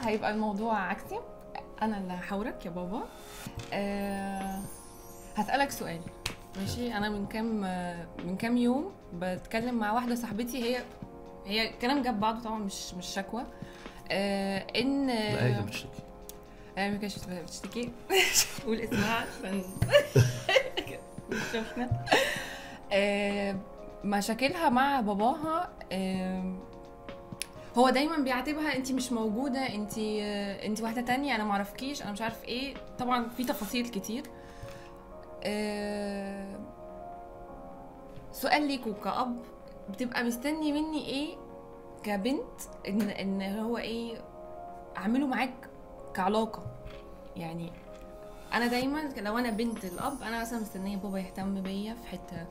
هيبقى الموضوع عكسي، انا اللي هحاورك يا بابا. هسألك سؤال ماشي. انا من كام يوم بتكلم مع واحده صاحبتي، هي كلام جاب بعضه طبعا، مش شكوى. ان لا هي بتشتكي. ما كانتش بتشتكي قول اسمها عشان شفنا. مشاكلها مع باباها. هو دايما بيعاتبها انت مش موجوده، انت واحده تانية، انا معرفكيش، انا مش عارف ايه. طبعا في تفاصيل كتير. سؤال ليكوا كأب، بتبقى مستني مني ايه كبنت ان هو ايه اعمله معاك كعلاقه؟ يعني انا دايما لو انا بنت الاب، انا مثلا مستنيه بابا يهتم بيا في حته،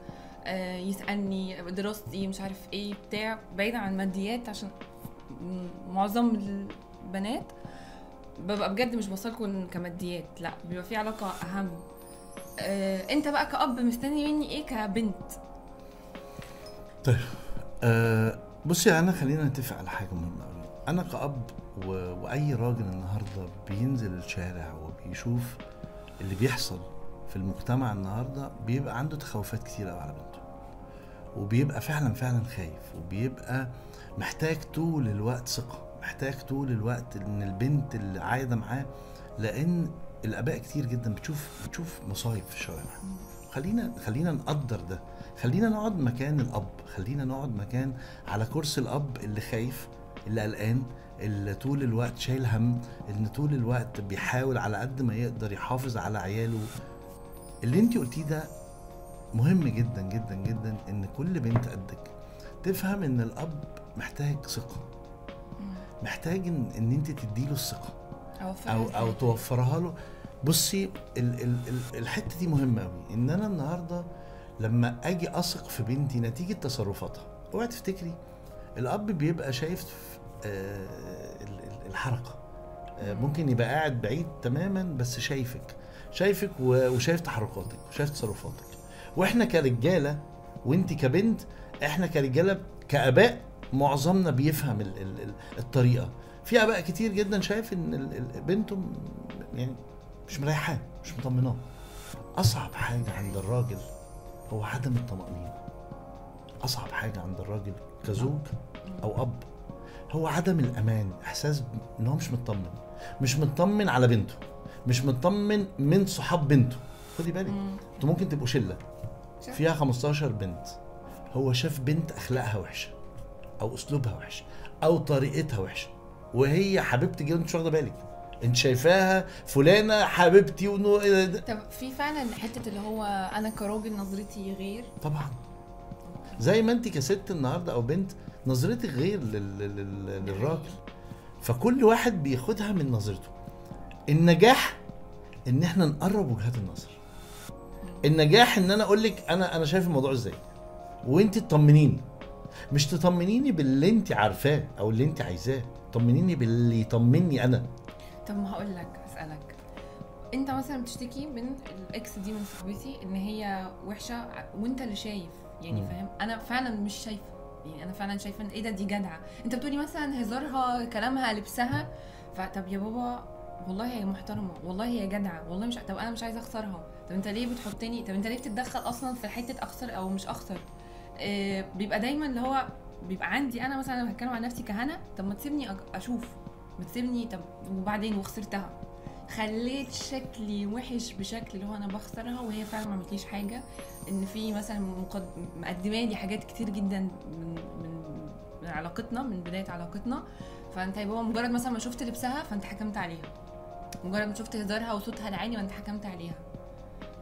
يسالني دراستي مش عارف ايه بتاع، بعيدا عن الماديات، عشان معظم البنات ببقى بجد مش بوصلكم كماديات، لا بيبقى في علاقه اهم. انت بقى كأب مستني مني ايه كبنت؟ طيب بصي، انا خلينا نتفق على حاجه مهمه قوي. انا كأب واي راجل النهارده بينزل الشارع وبيشوف اللي بيحصل في المجتمع النهارده، بيبقى عنده تخوفات كتير قوي على بنته، وبيبقى فعلا خايف، وبيبقى محتاج طول الوقت ثقه، محتاج طول الوقت ان البنت اللي عايده معاه، لان الاباء كتير جدا بتشوف مصايب في الشوارع. خلينا نقدر ده، خلينا نقعد مكان الاب، خلينا نقعد مكان على كرسي الاب اللي خايف، اللي قلقان، اللي طول الوقت شايل هم، اللي طول الوقت بيحاول على قد ما يقدر يحافظ على عياله. اللي انتي قلتيه ده مهم جدا جدا جدا، ان كل بنت قدك تفهم ان الاب محتاج ثقة، محتاج ان انت تديله الثقة او توفرها له. بصي الحتة دي مهمة قوي، ان انا النهاردة لما اجي اثق في بنتي نتيجة تصرفاتها، اوعي تفتكري الاب بيبقى شايف الحركة، ممكن يبقى قاعد بعيد تماما بس شايفك وشايف تحركاتك وشايف تصرفاتك. واحنا كرجالة وانت كبنت، احنا كرجالة كآباء معظمنا بيفهم الطريقة. في آباء كتير جدا شايف ان بنته يعني مش مريحاه، مش مطمناه. اصعب حاجة عند الراجل هو عدم الطمأنينة. اصعب حاجة عند الراجل كزوج او اب هو عدم الامان، احساس ان هو مش مطمن على بنته، مش مطمن من صحاب بنته. خدي بالك انتوا ممكن تبقوا شلة فيها 15 بنت، هو شاف بنت اخلاقها وحشة او اسلوبها وحش او طريقتها وحشة، وهي حبيبتي جدا، انت مش واخده بالك، انت شايفاها فلانة حبيبتي طب في فعلا حتة اللي هو انا كراجل نظرتي غير؟ طبعا زي ما انت كست النهارده او بنت نظرتك غير للراجل، فكل واحد بياخدها من نظرته. النجاح ان احنا نقرب وجهات النظر، النجاح ان انا اقول لك انا شايف الموضوع ازاي وانت تطمنيني، مش تطمنيني باللي انت عارفاه او اللي انت عايزاه، طمنيني باللي يطمني انا. طب ما هقول لك، اسالك انت مثلا بتشتكي من الاكس دي من صاحبتي ان هي وحشه وانت اللي شايف، يعني فاهم؟ انا فعلا مش شايفه، يعني انا فعلا شايفه ان ايه ده، دي جدعه. انت بتقولي مثلا هزارها، كلامها، لبسها، فطب يا بابا والله هي محترمه، والله هي جدعه، والله مش، طب انا مش عايزه اخسرها، طب انت ليه بتحطني، طب انت ليه بتتدخل اصلا في حته اخسر او مش اخسر؟ بيبقى دايما اللي هو بيبقى عندي انا مثلا، لو هتكلم عن نفسي كهنا، طب ما تسيبني اشوف، ما تسيبني، طب وبعدين وخسرتها، خليت شكلي وحش بشكل اللي هو انا بخسرها وهي فعلا ما عملتليش حاجه، ان في مثلا مقدمه لي حاجات كتير جدا من علاقتنا، من بدايه علاقتنا. فانت يا بابا مجرد مثلا ما شفت لبسها فانت حكمت عليها، مجرد ما شفت هزارها وصوتها العالي وانت حكمت عليها.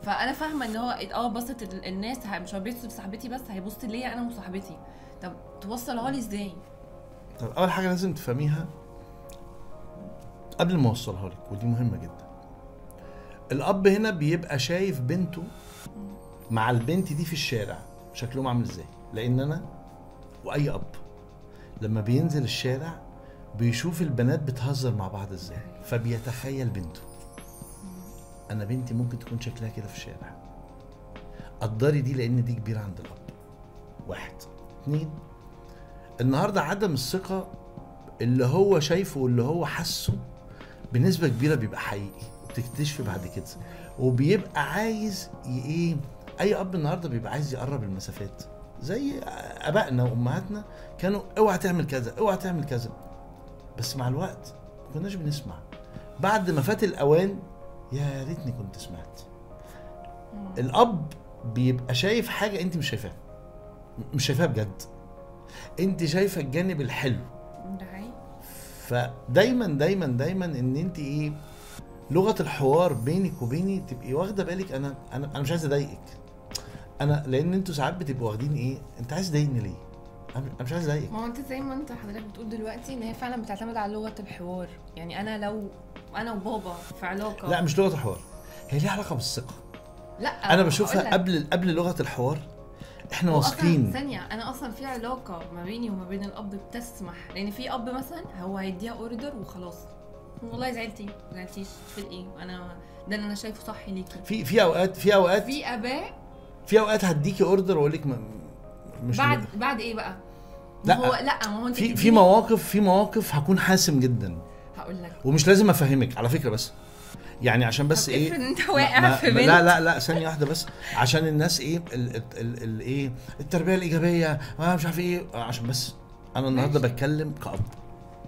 فانا فاهمه ان هو بصت الناس مش هيبصوا لصاحبتي بس، هيبص ليا انا وصاحبتي. طب توصلها لي ازاي؟ طب اول حاجه لازم تفهميها قبل ما اوصلها لك، ودي مهمه جدا. الاب هنا بيبقى شايف بنته مع البنت دي في الشارع شكلهم عامل ازاي، لان انا واي اب لما بينزل الشارع بيشوف البنات بتهزر مع بعض ازاي، فبيتخيل بنته، انا بنتي ممكن تكون شكلها كده في الشارع، قدري دي لان دي كبيره عند الاب. 1 2 النهارده عدم الثقه اللي هو شايفه واللي هو حاسه بنسبه كبيره بيبقى حقيقي، بتكتشفي بعد كده. وبيبقى عايز ايه، اي اب النهارده بيبقى عايز يقرب المسافات، زي ابائنا وامهاتنا كانوا اوعى تعمل كذا اوعى تعمل كذا، بس مع الوقت ما كناش بنسمع. بعد ما فات الاوان يا ريتني كنت سمعت. الاب بيبقى شايف حاجه انت مش شايفاها، مش شايفاها بجد، انت شايفه الجانب الحلو. ده حقيقي. فدايما دايما دايما ان انت ايه، لغه الحوار بينك وبيني تبقي واخده بالك. انا مش عايز اضايقك، انا لان انتوا ساعات بتبقوا واخدين ايه، انت عايز تضايقني ليه؟ انا مش عايز اضايقك. ما هو انت زي ما انت حضرتك بتقول دلوقتي ان هي فعلا بتعتمد على لغه الحوار. يعني انا لو انا وبابا في علاقه، لا مش لغه الحوار، هي ليها علاقه بالثقه. لا انا بشوفها قبل لغه الحوار. احنا واثقين. ثانيه، انا اصلا في علاقه ما بيني وما بين الاب بتسمح، لان في اب مثلا هو هيديها اوردر وخلاص، والله زعلتي ما زعلتيش في ايه، انا ده اللي انا شايفه صح ليكي. في اوقات في اباء في اوقات هديكي اوردر واقول لك مش بعد ايه بقى؟ لا ما هو انت في مواقف هكون حاسم جدا، هقول لك، ومش لازم افهمك على فكره، بس يعني عشان بس ايه، افرض انت واقع في بنت. لا ثانيه واحده بس، عشان الناس ايه ايه التربيه الايجابيه مش عارف ايه، عشان بس انا النهارده بتكلم كأب.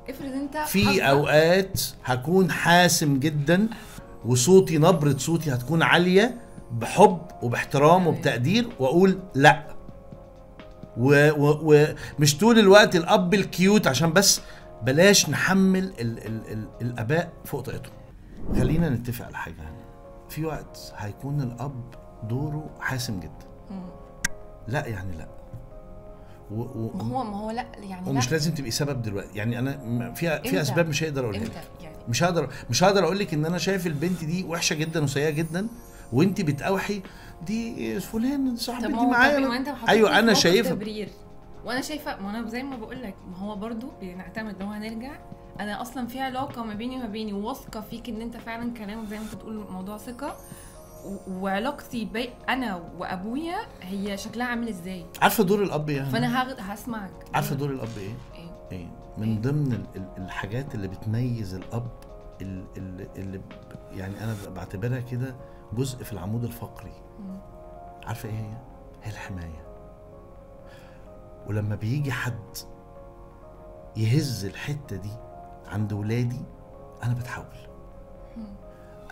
افرض انت في اوقات هكون حاسم جدا، وصوتي نبره صوتي هتكون عاليه بحب وباحترام وبتقدير، واقول لا، ومش طول الوقت الاب الكيوت، عشان بس بلاش نحمل الاباء فوق طاقتهم. خلينا نتفق على حاجه، في وقت هيكون الاب دوره حاسم جدا. لا يعني لا، ما هو لا يعني ومش لا. لازم تبقي سبب دلوقتي. يعني انا في اسباب مش هقدر اقولها لك، يعني مش هقدر اقول لك ان انا شايف البنت دي وحشه جدا وسيئه جدا وانت بتقاوحي دي فلان صاحبتي دي معايا. ايوه انا شايفها، وانا شايفه، ما انا زي ما بقول لك، ما هو برضو بنعتمد لو هنرجع، انا اصلا في علاقه ما بيني وواثقه فيك ان انت فعلا كلامك زي ما انت بتقول موضوع ثقه، وعلاقتي انا وابويا هي شكلها عامل ازاي. عارفه دور الاب ايه؟ فانا هسمعك. عارفه دور الاب ايه؟ من ضمن الحاجات اللي بتميز الاب اللي يعني انا بعتبرها كده جزء في العمود الفقري. عارفه ايه هي الحمايه. ولما بيجي حد يهز الحته دي عند ولادي، انا بتحول،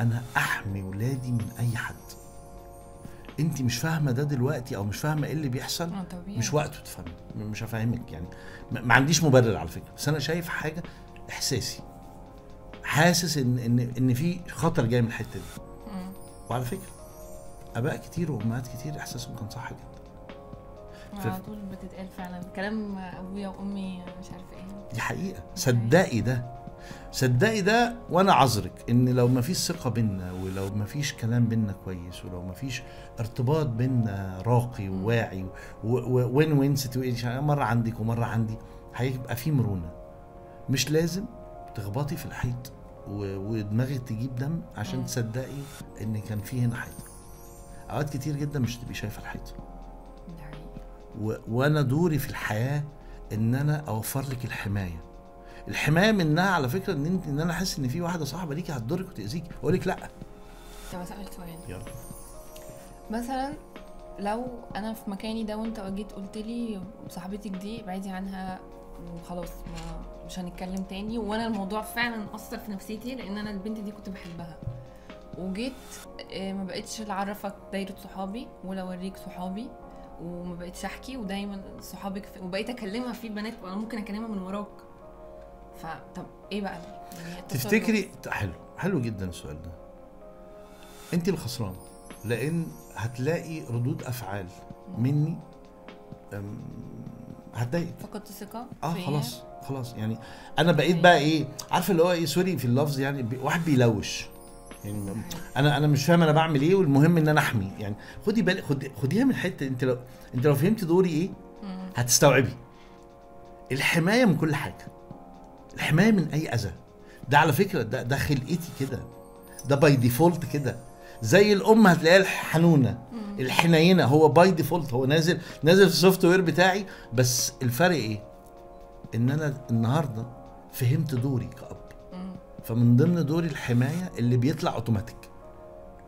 انا احمي ولادي من اي حد. انت مش فاهمه ده دلوقتي او مش فاهمه ايه اللي بيحصل، مش وقته تفهمي، مش هفهمك يعني، ما عنديش مبرر على فكره، بس انا شايف حاجه احساسي، حاسس ان في خطر جاي من الحته دي. وعلى فكره اباء كتير وامهات كتير احساسهم كان صح جدا. على طول بتتقال فعلا كلام ابويا وامي مش عارفه ايه، دي حقيقه. صدقي ده وانا عذرك ان لو ما فيش ثقه بينا، ولو ما فيش كلام بينا كويس، ولو ما فيش ارتباط بينا راقي وواعي وين سيتويشن، مره عندك ومره عندي، هيبقى في مرونه. مش لازم تخبطي في الحيط ودماغك تجيب دم عشان تصدقي ان كان في هنا حيط. اوقات كتير جدا مش تبقي شايفه الحيط. وانا دوري في الحياه ان انا اوفر لك الحمايه منها، على فكره ان انا احس ان في واحده صاحبه ليكي هتضرك وتاذيكي، اقول لك لا. طب اسالك سؤال، يلا. مثلا لو انا في مكاني ده وانت جيت قلت لي صاحبتك دي ابعدي عنها وخلاص مش هنتكلم تاني، وانا الموضوع فعلا اثر في نفسيتي لان انا البنت دي كنت بحبها، وجيت ما بقتش اعرفك دايره صحابي ولا اوريك صحابي، وما بقتش احكي، ودايما صحابك وبقيت اكلمها في بنات وانا ممكن اكلمها من وراك، فطب ايه بقى يعني تفتكري؟ حلو جدا السؤال ده. انت الخسران، لان هتلاقي ردود افعال مني هتضايق، فقدت ثقه خلاص يعني انا بقيت بقى ايه، عارفه اللي هو ايه، سوري في اللفظ، يعني واحد بيلوش يعني، انا مش فاهم انا بعمل ايه، والمهم ان انا احمي. يعني خدي بالك، خديها من حته، انت لو فهمتي دوري ايه هتستوعبي الحمايه من كل حاجه، الحمايه من اي اذى. ده على فكره ده خلقتي كده، ده باي ديفولت كده. زي الام هتلاقيها الحنونه الحنينه، هو باي ديفولت، هو نازل في السوفت وير بتاعي. بس الفرق ايه؟ ان انا النهارده فهمت دوري كأب. فمن ضمن دوري الحماية اللي بيطلع اوتوماتيك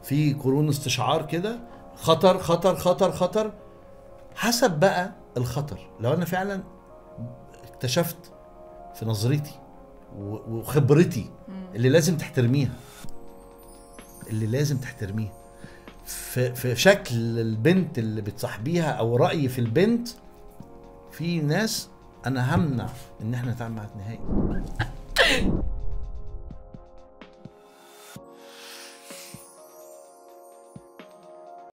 في قرون استشعار كده، خطر خطر خطر خطر، حسب بقى الخطر. لو انا فعلا اكتشفت في نظرتي وخبرتي اللي لازم تحترميها، اللي لازم تحترميها في شكل البنت اللي بتصاحبيها او رأيي في البنت، في ناس انا همنع ان احنا نتعامل معاها نهائي.